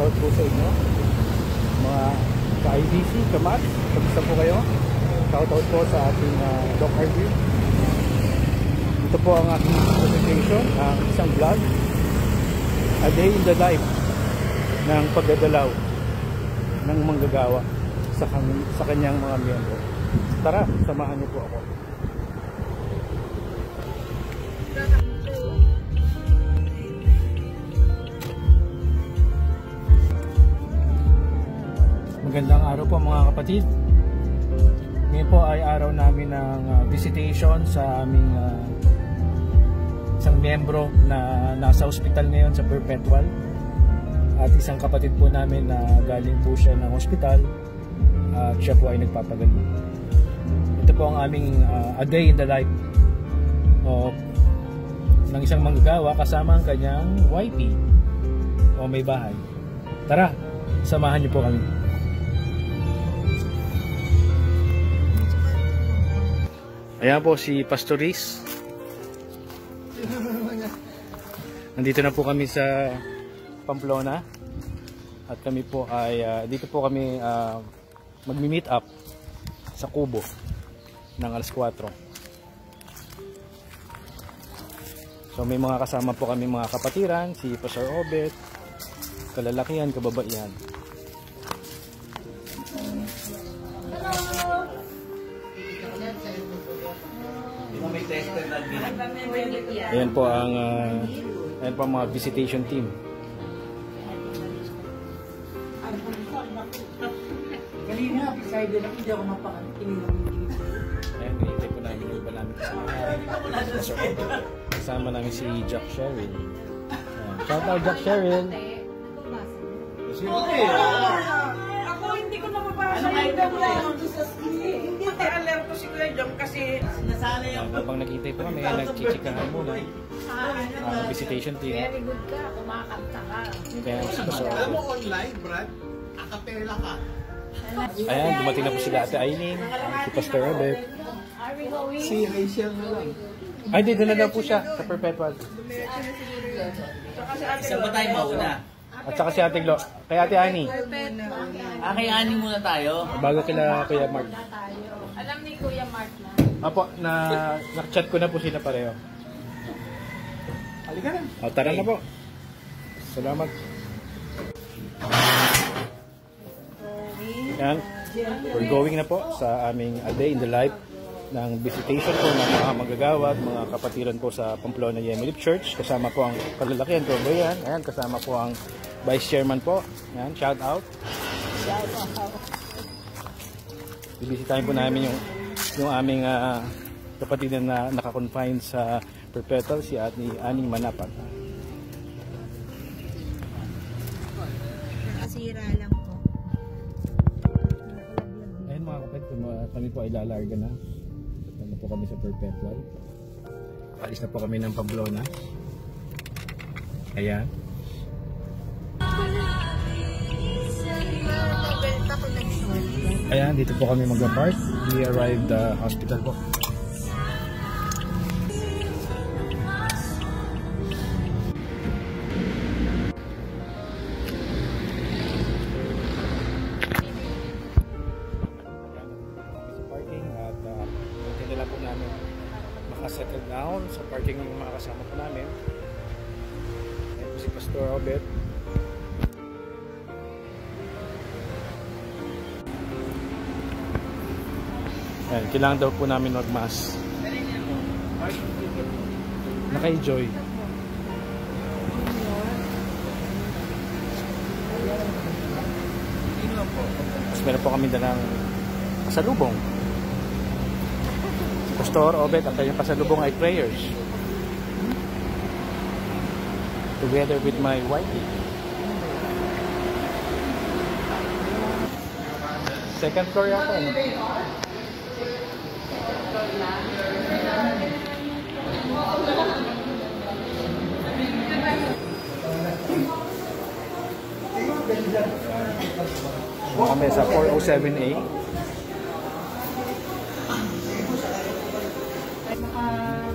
shoutout po sa inyo. Mga ka-IBC, ka-MATS, kamusta po kayo? Shoutout po sa ating Doc RV. Ito po ang aking presentation, ang isang vlog, a day in the life ng pagdadalaw ng manggagawa sa kanyang mga miyembro. Tara, samahan niyo po ako. Magandang araw po mga kapatid. Ngayon po ay araw namin ng visitation sa aming isang miyembro na nasa ospital ngayon sa Perpetual. At isang kapatid po namin na galing po siya ng ospital at siya po ay nagpapagaling. Ito po ang aming a day in the life ng isang manggagawa kasama ang kanyang wifey o may bahay. Tara, samahan niyo po kami. Ayan po si Pastor Riz. Nandito na po kami sa Pamplona. At kami po ay dito po kami magmi-meet up sa Kubo ng alas 4. So may mga kasama po kami mga kapatiran, si Pastor Obet, kalalakihan, kababaihan. Ayan po ang ayan po ang mga visitation team. Kanina, excited ako, hindi ako mapakakinig. Ayan, hinihintay po namin yung iba namin kasama namin si Jack Cheryl. Shout out Jack Cheryl. Okay. Ako hindi ko mapapasa yung damo sa screen. Hindi ko alerto si Kuya Jom kasi nasanay ako. Habang nakitay po kami, nagchichikahan muna. Visitation team. Very good ka, kumakanta ka. Alam mo online, Brad? Acapella ka. Ayan, dumating na po sila Ate Aileen, si Pastor Robert. Are we going? Si Rachel na lang. Ay, dito na daw po siya sa Perpetual. Saan ba tayo mauna? At saka si Ate Glo. Kay Ate Annie. Kay Ani muna tayo. Bago kila Kuya Mark. Alam ni Kuya Mark na. Apo, na-chat ko na po sila pareho. Halika na. O, tara na po. Salamat. Yan. We're going na po sa aming a day in the life ng visitation po ng mga magagawa at mga kapatiran po sa Pamplona Yemilip Church. Kasama po ang kalalakihan ko. Ayan, ayan, kasama po ang Vice Chairman po. Ayan, shout out. Bibisitahin po namin yung aming kapatiran na nakakonfine sa Perpetual, si Aning Manapat. Nakasira lang po. Ayun mga kapatid, kami po ay lalarga na. Ano po kami sa Perpetual. Alis na po kami ng Pamplona. Ayan. Ayan, dito po kami mag-park. We arrived hospital po. Settle down sa parking ng mga kasama po namin. Ayan po si Pastor Robert. Ayan, kailangan daw po namin mag-mass. Naka-enjoy. Tapos meron po kami dalang kasalubong. Pastor Obet, ang kanyang pasalubong ay prayers. Together with my wife. Second floor yata, ano? Kami sa 407A.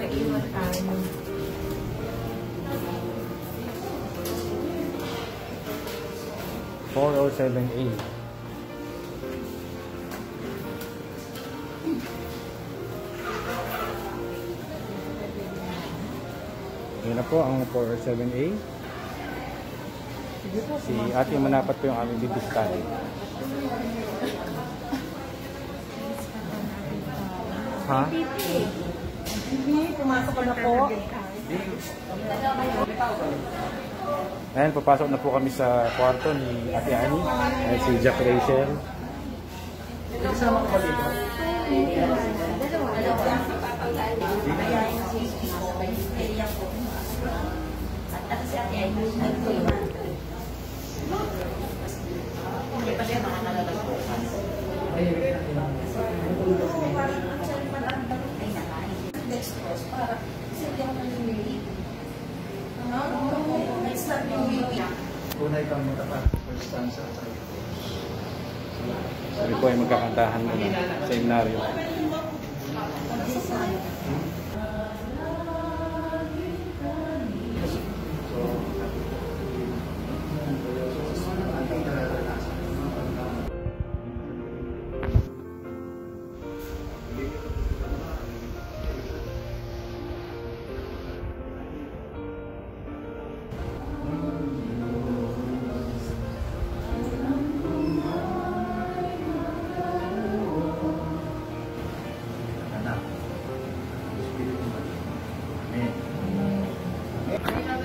Naiwan tayo. 407A. Yan na po ang 407A. Si Ate Manapat po yung aming bibisitahin. Ha? Hindi, pumasok ko na po. Ayan, papasok na po kami sa kwarto ni Ate Annie. Ayan, si Jack Rachel. Tunay kang matapat. First time sa Kami po ay magkakantahan muna sa seminaryo.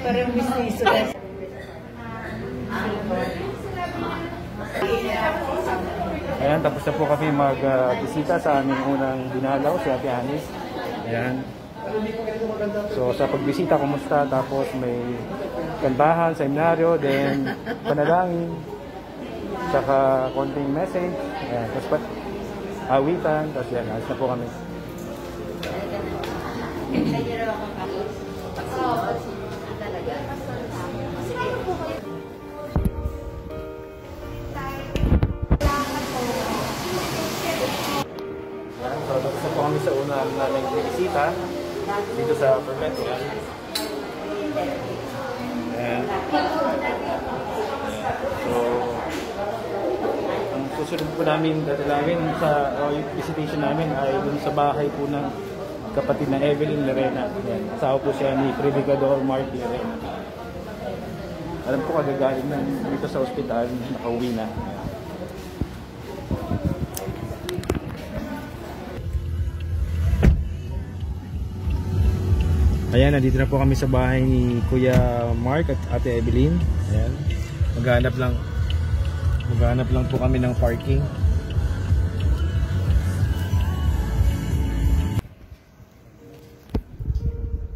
Parang mistiso na. Ayan, tapos na po kami mag-bisita sa aming unang dinalaw, si Ate Anis. Ayan. So sa pagbisita, kumusta? Tapos may kantahan, seminaryo, then panalangin, saka konting message. Ayan, tapos awitan, tapos yan, alis na po kami. Ayan, so tapos na po kami sa unang naming bisita dito sa Perpetual. Ayan. So, ang susunod po namin dadalawin sa yung visitation namin ay dun sa bahay po ng kapatid na Evelyn Lorena. Ayan. Asawa po siya ni Predicador Mark Lorena. Alam po kagagaling na dito sa ospital, nakauwi na. Ayan, nandito na po kami sa bahay ni Kuya Mark at Ate Evelyn. Ayan. Maghanap lang po kami ng parking.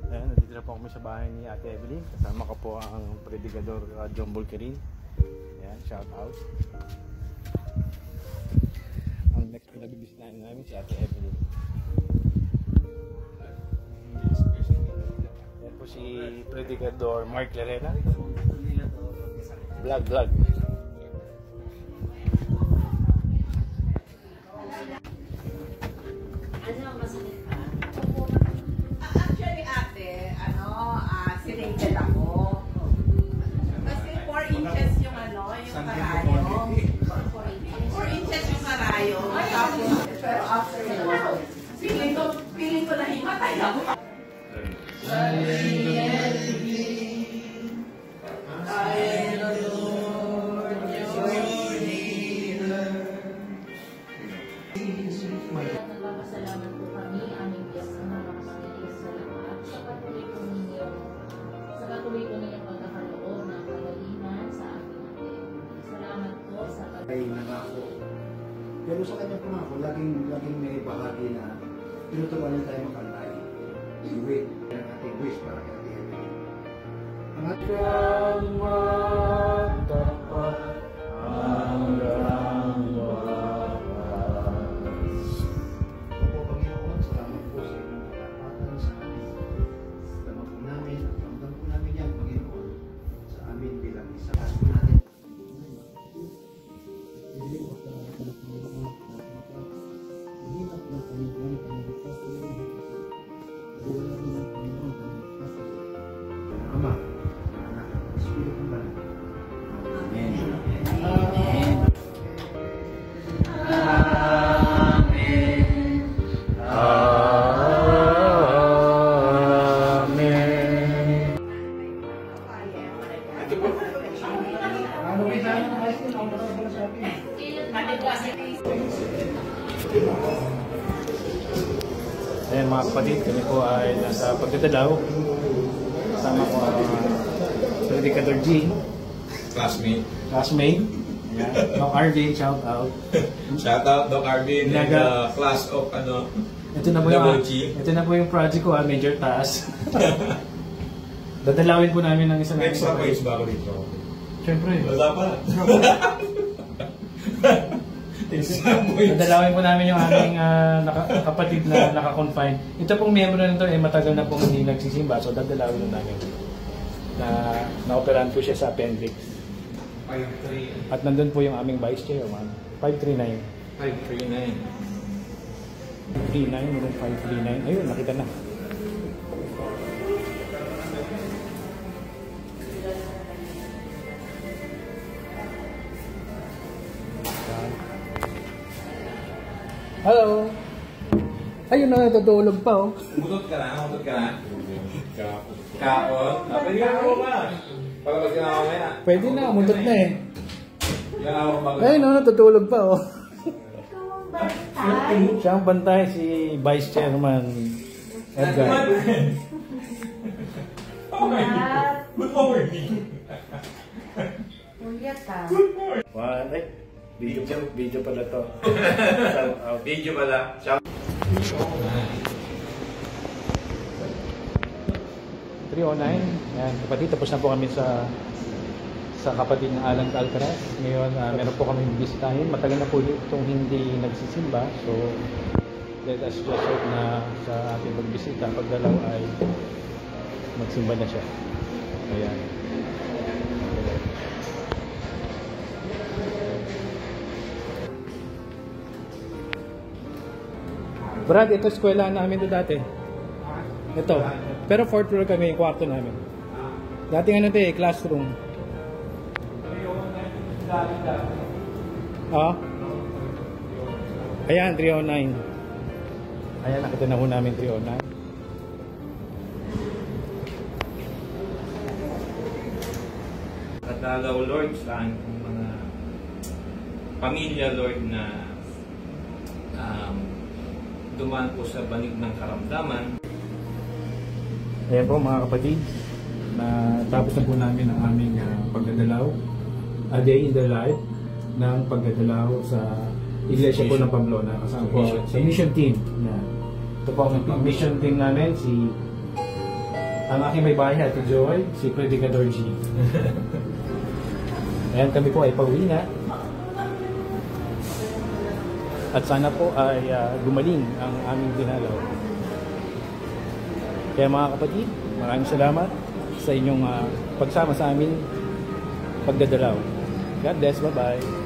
Ayan, nandito na po kami sa bahay ni Ate Evelyn. Kasama ko po ang Predicador John Bulkerin. Ayan, shout out. Ang next pinag-bisitahin namin si Ate Evelyn. Yan po si Predicador Mark Lorena. Vlog. Actually, ate, si Rachel ako. Kasi 4 inches yung karayo. 4 inches yung karayo. Tapos, pero after yun, feeling ko na himatay ako. Nagpapasalamat po kami, aming Diyos na makapagiging sa lahat, sa patuloy po ninyong pagkakaroon ng kagalingan sa aming atin. Salamat po sa ay nangako. Pero sa kanya pangako, laging may bahagi na tinuturuan niya tayo makantay. I-wait. Ang ating wish para kay Ate Evelyn. Ang ating Magtapat hanggang wakas. Opo, Panginoon, salamat po sa inyong katapatan sa amin. Salamat po namin at ramdam po namin yan, Panginoon, sa amin bilang isa. Taas po natin. Ama, anak, Espiritu Santo, Ayan mga kapatid, kami po ay nasa pagdadalaw. Kasama ko ang Predicador G, classmate. Ayan. Doc RJ, shout out. Shout out Doc Arvin and class of Ito na po yung project ko, Major Taas. Dadalawin po namin ng isang Extra points ba ako dito? Siyempre. Wala pa. Dadalawin po namin yung aming kapatid na naka-confine. Ito pong miyembro nito ay matagal na pong hindi nagsisimba, so dadalawin po namin. Na-operahan po siya sa appendix. 539. At nandun po yung aming vice chairman. 539. 539. 539. Ayun, nakita na. Hello! Ayun na, natutulog pa oh. Umutot ka na? Kapon? Pwede ka ako ba? Pagkabas ka na ako maya. Pwede na, umuntot na eh. Yan ako mag- Ayun na, natutulog pa oh. Ikaw ang bantay. Siya ang bantay, si Vice Chairman Edgar. Good morning. Kuya ka. Ay, video pala to. Video pala. Shout 309. Yan, kapatid, tapos na po kami sa kapatid na Alan Alcaraz. Ngayon, meron po kami bisitahin. Matagal na po itong hindi nagsisimba. So, let us just hope na sa ating pagbisita, pagdalaw ay magsimba na siya. Ayan. Brad, ito eskwela namin ito dati. Ito. Pero 4th floor kami yung kwarto namin. Dating ano ito eh, classroom. Ah? Ayan, 309. Ayan, nakita na ho namin 309. At dalaw Lord sa aking mga pamilya Lord na dumaan po sa banig ng karamdaman. Ayan po mga kapatid, na tapos na po namin ang aming pagdadalaw, a day in the life ng pagdadalaw sa iglesia po ng Pamplona, kasama po sa mission team. Yan. Ito po ang mission team namin, ang aking may bahay, Ate Joy, si Predicador G. Ayan, kami po ay pauwi na. At sana po ay gumaling ang aming dinalaw. Kaya mga kapatid, maraming salamat sa inyong pagsama sa amin pagdadalaw. God bless, bye-bye.